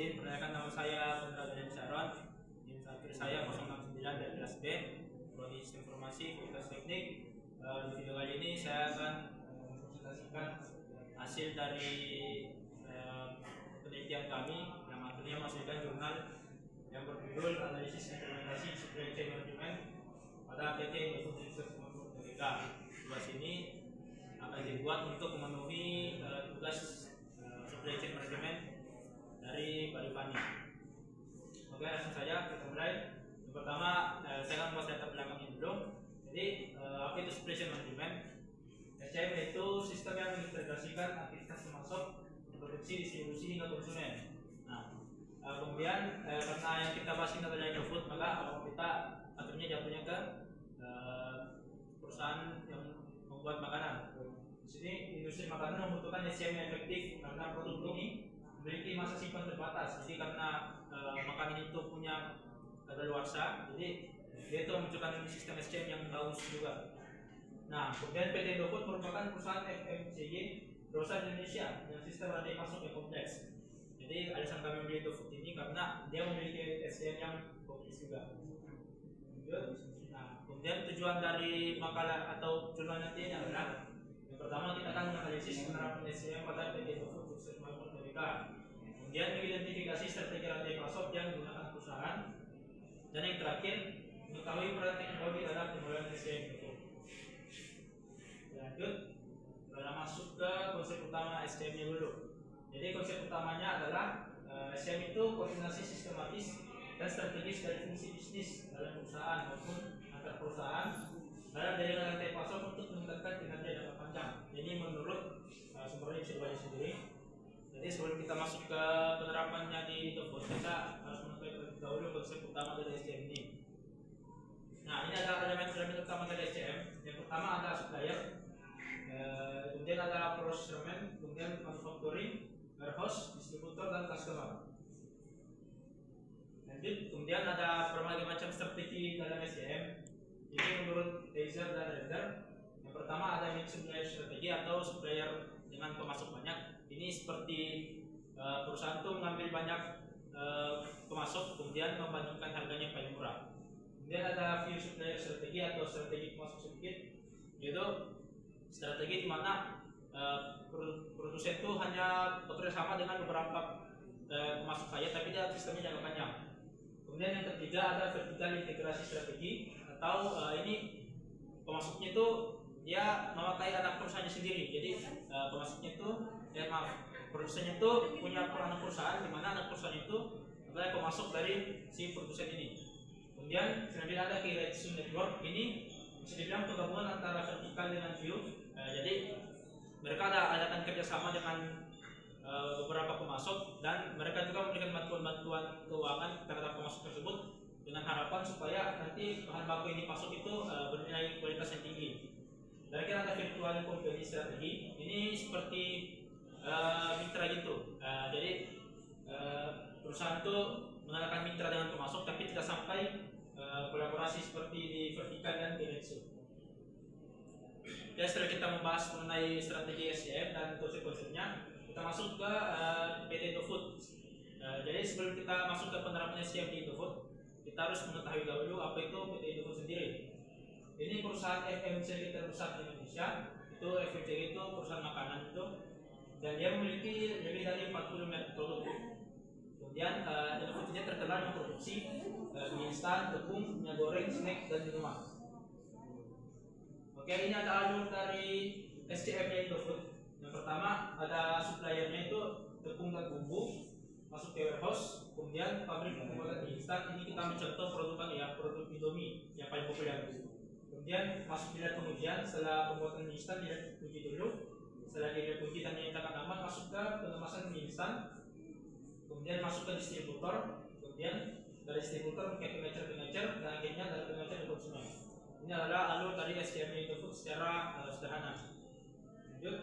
Izin perkenalkan, nama saya Putra Gajah Saron. Instansi saya 069 dari kelas B, Prodi Sistem Informasi Fakultas Teknik. Di video kali ini saya akan mempresentasikan hasil dari penelitian kami yang akhirnya menghasilkan jurnal yang berjudul Analisis Implementasi Supply Chain Management pada PT Indofood Research Tbk. Tugas ini akan dibuat untuk memenuhi tugas supply chain management dari Pak Rifani. Oke, langsung saja kita mulai. Yang pertama, saya akan bahas data belakangnya dulu. Jadi, apa itu supply chain management? SCM itu sistem yang mengintegrasikan aktivitas pemasok, produksi, distribusi hingga konsumen. Nah, kemudian karena yang kita bahas ini adalah Indofood, maka kita akhirnya jatuhnya ke perusahaan yang membuat makanan. Di sini industri makanan membutuhkan SCM yang efektif karena produk ini memiliki masa simpan terbatas. Jadi karena makanan itu punya kadaluarsa, jadi dia itu membutuhkan sistem SCM yang bagus juga. Nah, kemudian PT Indofood merupakan perusahaan FMCG terbesar di Indonesia dengan sistem rantai pasok yang kompleks. Jadi alasan kami memilih Indofood ini karena dia memiliki SCM yang kompleks juga. Nah, kemudian tujuan dari makalah atau jurnal nanti ini adalah yang pertama kita akan menganalisis penerapan SCM pada PT Indofood Research Tbk. Kemudian mengidentifikasi strategi rantai pasok yang digunakan perusahaan, dan yang terakhir mengetahui peran teknologi dalam pengelolaan SCM itu. Lanjut, kita masuk ke konsep utama SCM-nya dulu. Jadi konsep utamanya adalah SCM itu koordinasi sistematis dan strategis dari fungsi bisnis dalam perusahaan maupun antar perusahaan dalam jaringan rantai pasok untuk meningkatkan kinerja jangka panjang. Ini menurut sumbernya bisa dibaca sendiri. Jadi sebelum kita masuk ke penerapannya di Indofood, kita harus mengetahui dahulu konsep utama dari SCM ini. Nah, ini adalah elemen-elemen utama dari SCM. Yang pertama ada supplier, kemudian ada procurement, kemudian manufacturing, warehouse, distributor, dan customer. Lanjut, kemudian ada berbagai macam strategi dalam SCM. Ini menurut Taser dan Render. Yang pertama ada mix supplier strategi atau supplier dengan pemasok banyak. Ini seperti perusahaan itu mengambil banyak pemasok, kemudian membandingkan harganya yang paling murah. Kemudian ada few supplier strategi atau strategi pemasok sedikit, yaitu strategi di mana produsen itu hanya bekerja sama dengan beberapa pemasok saja, tapi dia sistemnya jangka panjang. Kemudian yang ketiga ada vertikal integrasi strategi atau ini pemasoknya itu dia memakai anak perusahaannya sendiri. Jadi pemasoknya itu produsennya itu punya anak perusahaan, di mana anak perusahaan itu adalah pemasok dari si produsen ini. Kemudian selanjutnya ada Keiretsu Network. Ini bisa dibilang penggabungan antara vertikal dengan view. Jadi mereka adakan kerjasama dengan beberapa pemasok, dan mereka juga memberikan bantuan-bantuan keuangan terhadap pemasok tersebut dengan harapan supaya nanti bahan baku yang dipasok itu bernilai kualitas yang tinggi. Dan kita ada virtual company strategi. Ini seperti mitra gitu. Jadi perusahaan itu mengadakan mitra dengan pemasok, tapi tidak sampai kolaborasi seperti di vertikal dan Keiretsu. Ya, setelah kita membahas mengenai strategi SCM dan konsep-konsepnya, kita masuk ke PT Indofood. Jadi sebelum kita masuk ke penerapan SCM di Indofood, kita harus mengetahui dahulu apa itu PT Indofood sendiri. Ini perusahaan FMCG terbesar di Indonesia. Itu FMCG itu perusahaan makanan itu, dan dia memiliki lebih dari 40 merek produk. Kemudian Indofood ini terkenal memproduksi mie instan, tepung, minyak goreng, snack, dan minuman. Oke, ini ada alur dari SCM-nya Indofood. Yang pertama ada suppliernya itu tepung dan bumbu, masuk ke warehouse. Kemudian pabrik pembuatan mie instan, ini kita mencontoh produk ya, produk Indomie yang paling populer. Kemudian masuk dilihat pengujian. Setelah pembuatan mie instan diuji dulu. Setelah diuji dan dinyatakan aman, masuk ke pengemasan mie instan. Kemudian masuk ke distributor. Kemudian dari distributor ke pengecer, dan akhirnya dari pengecer ke konsumen. Ini adalah alur dari SCM Indofood secara sederhana. Lanjut.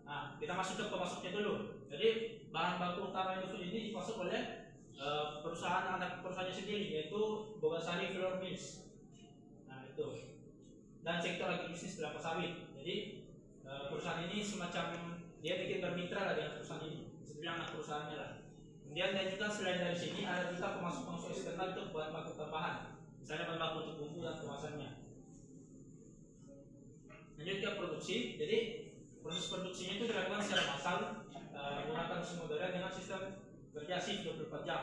Nah, kita masuk ke pemasoknya dulu. Jadi bahan baku utama Indofood ini dipasok oleh perusahaan anak perusahaannya sendiri, yaitu Bogasari Flour Mills. Nah, itu. Dan sektor agribisnis kelapa sawit. Jadi perusahaan ini semacam dia bikin bermitra lah dengan perusahaan ini, sebenarnya anak perusahaannya lah. Kemudian dan juga selain dari sini ada juga pemasok eksternal untuk bahan baku tambahan, misalnya bahan baku untuk bumbu dan kemasannya. Lanjut ke produksi. Jadi proses produksinya itu dilakukan secara massal menggunakan mesin modern dengan sistem kerja shift 24 jam.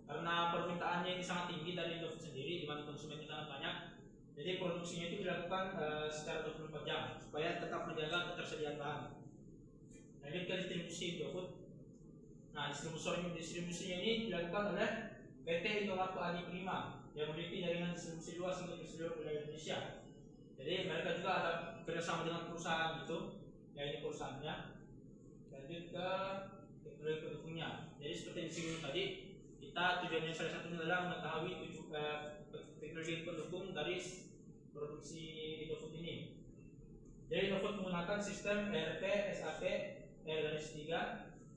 Karena permintaannya ini sangat tinggi dari Indofood sendiri, di mana konsumennya sangat banyak. Jadi produksinya itu dilakukan secara 24 jam supaya tetap menjaga ketersediaan bahan. Lanjut ke distribusi Indofood. Nah, distribusinya ini dilakukan oleh PT Indomarko Adi Prima yang memiliki jaringan distribusi luas untuk seluruh wilayah Indonesia. Jadi mereka juga ada kerjasama dengan perusahaan itu, ya ini perusahaannya. Lanjut ke teknologi pendukungnya. Jadi seperti disinggung tadi, kita tujuannya salah satunya adalah mengetahui teknologi pendukung dari produksi Indofood ini. Jadi Indofood menggunakan sistem ERP, SAP, R-3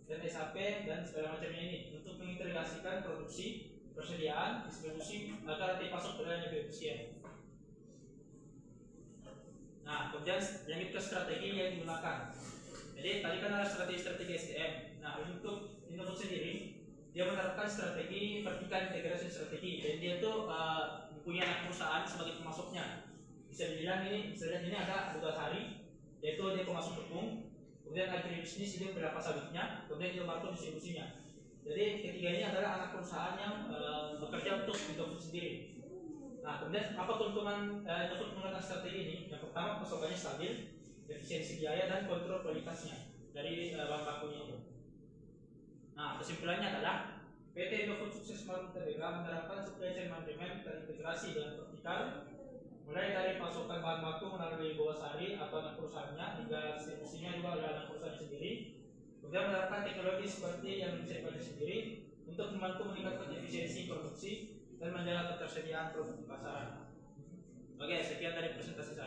dan SAP dan segala macamnya ini untuk mengintegrasikan produksi, persediaan, distribusi agar dipasok dengan lebih efisien. Nah, kemudian lanjut ke strategi yang digunakan. Jadi tadi kan ada strategi SDM. Nah, untuk Indofood sendiri dia menerapkan strategi vertikal integrasi strategi. Dan dia tuh mempunyai anak perusahaan sebagai pemasoknya. Bisa dibilang ini, misalnya ini ada 12 hari, yaitu dia pemasok tepung, kemudian agribisnis itu berapa sawitnya, kemudian Indomarko distribusinya. Jadi ketiga ini adalah anak perusahaan yang bekerja untuk Indofood sendiri. Nah, kemudian apa keuntungan Indofood menggunakan strategi ini? Yang pertama, pasokannya stabil, efisiensi biaya dan kontrol kualitasnya dari bahan bakunya itu. Nah, kesimpulannya adalah PT Indofood Sukses Marun Tbk menerapkan supply chain management terintegrasi dengan vertikal, mulai dari pasokan bahan baku melalui Bawasari atau anak perusahaannya hingga distribusinya juga oleh anak perusahaan sendiri. Kemudian menerapkan teknologi seperti yang bisa dipelajari sendiri untuk membantu meningkatkan efisiensi produksi dan menjaga ketersediaan produk di pasaran. Oke, sekian dari presentasi saya.